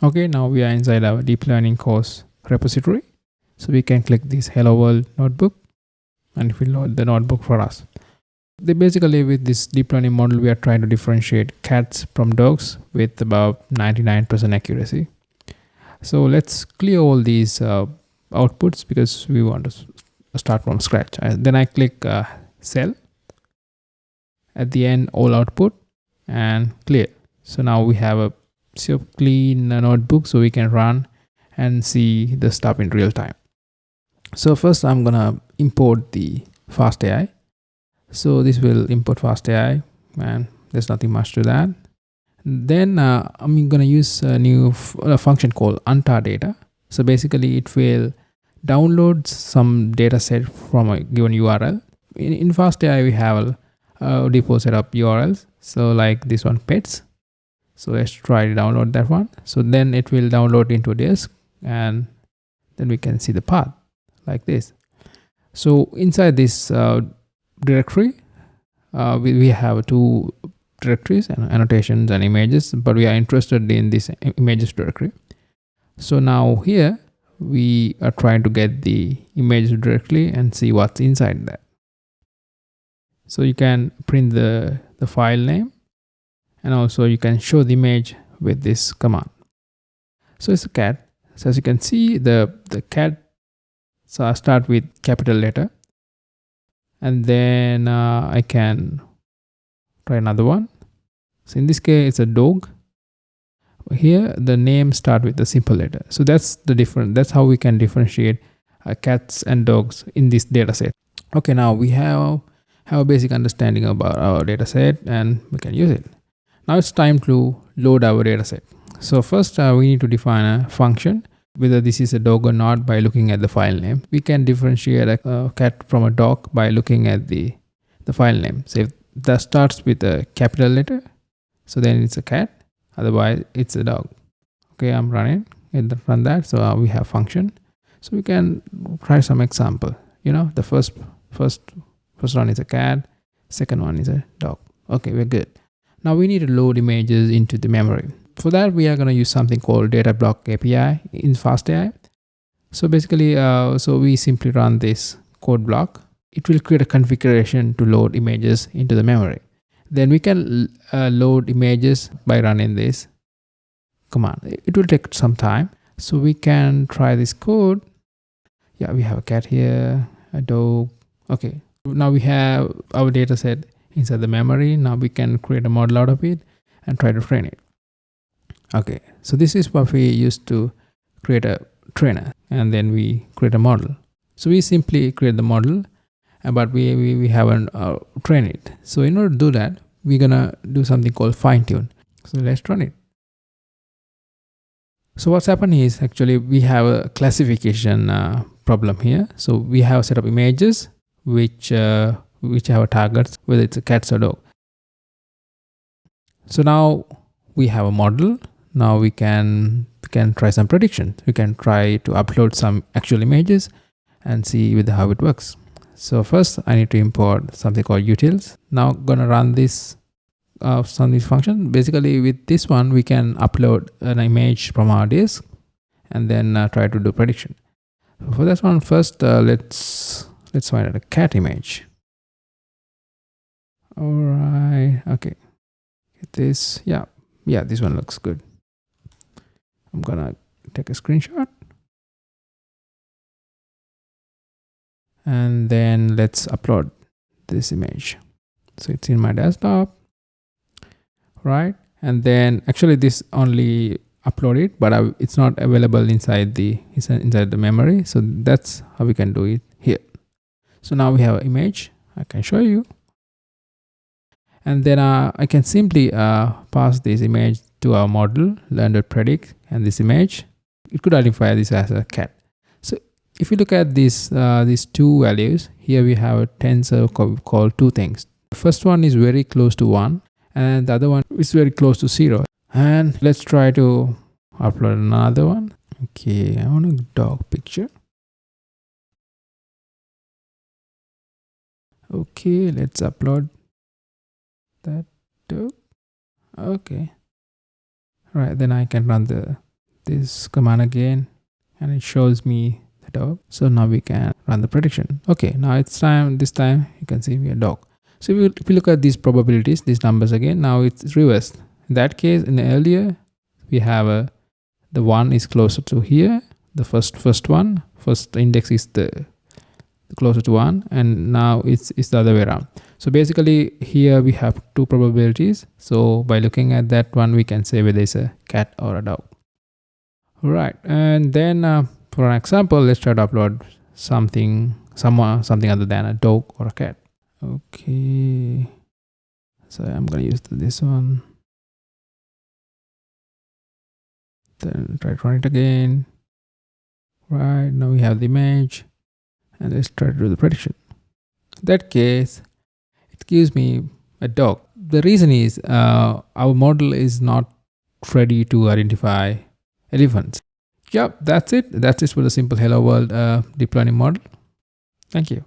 Okay, now we are inside our deep learning course repository. So we can click this hello world notebook and it will load the notebook for us. Basically, with this deep learning model, we are trying to differentiate cats from dogs with about 99% accuracy. So let's clear all these outputs because we want to start from scratch. Then I click cell at the end, all output, and clear. So now we have a clean notebook so we can run and see the stuff in real time. So first I'm gonna import the FastAI. So this will import FastAI, and there's nothing much to that. Then I'm gonna use a new function called untardata. So basically it will download some data set from a given URL. In FastAI we have a depot set up URLs. So like this one, pets. So let's try to download that one. So then it will download into disk, and then we can see the path like this. So inside this directory, we have two directories and annotations and images, but we are interested in this images directory. So now here we are trying to get the images directly and see what's inside that. So you can print the file name, and also you can show the image with this command. So it's a cat. So as you can see, the cat, so I start with capital letter, and then I can try another one. So in this case it's a dog. Here the name start with a simple letter. So that's the difference. That's how we can differentiate cats and dogs in this data set. Okay, now we have a basic understanding about our data set and we can use it. Now it's time to load our data set. So first we need to define a function, whether this is a dog or not, by looking at the file name. We can differentiate a cat from a dog by looking at the file name. So if that starts with a capital letter, so then it's a cat, otherwise it's a dog. Okay, I'm running and run that. So we have function. So we can try some example. The first one is a cat, second one is a dog. Okay, we're good. Now we need to load images into the memory. For that, we are going to use something called data block API in FastAI. So basically, so we simply run this code block. It will create a configuration to load images into the memory. Then we can load images by running this command. It will take some time. So we can try this code. Yeah, we have a cat here, a dog. Okay, now we have our data set inside the memory. Now we can create a model out of it and try to train it. Okay, so this is what we used to create a trainer, and then we create a model. So we simply create the model, but we haven't trained it. So in order to do that, we're gonna do something called fine tune. So let's run it. So what's happening is actually we have a classification problem here. So we have a set of images which have a targets, whether it's a cat or dog. So now we have a model. Now we can try some predictions. We can try to upload some actual images and see with how it works. So first I need to import something called utils. Now gonna run this some of these functions. Basically with this one we can upload an image from our disk and then try to do prediction. So for this one, first let's find out a cat image. All right, okay, this, yeah, this one looks good. I'm gonna take a screenshot and then let's upload this image. So it's in my desktop, right? And then actually this only uploaded, but it's not available inside the memory. So that's how we can do it here. So now we have an image. I can show you, and then I can simply pass this image to our model, learn.predict, and this image, it could identify this as a cat. So if you look at these two values, here we have a tensor called two things. The first one is very close to 1 and the other one is very close to 0. And let's try to upload another one. Okay, I want a dog picture. Okay, let's upload that dog. Okay, right, then I can run the this command again, and it shows me the dog. So now we can run the prediction. Okay, now it's time. This time you can see we are dog. So if you look at these probabilities, these numbers again, now it's reversed. In that case, in the earlier, we have the 1 is closer to here. The first index is the closer to 1, and now it's the other way around. So basically here we have two probabilities. So by looking at that one, we can say whether it's a cat or a dog. Right, and then for an example, let's try to upload something other than a dog or a cat. Okay, so I'm gonna use this one. Then try to run it again. Right, now we have the image, and let's try to do the prediction. In that case, it gives me a dog. The reason is our model is not ready to identify elephants. Yep, that's it for the simple hello world deep learning model. Thank you.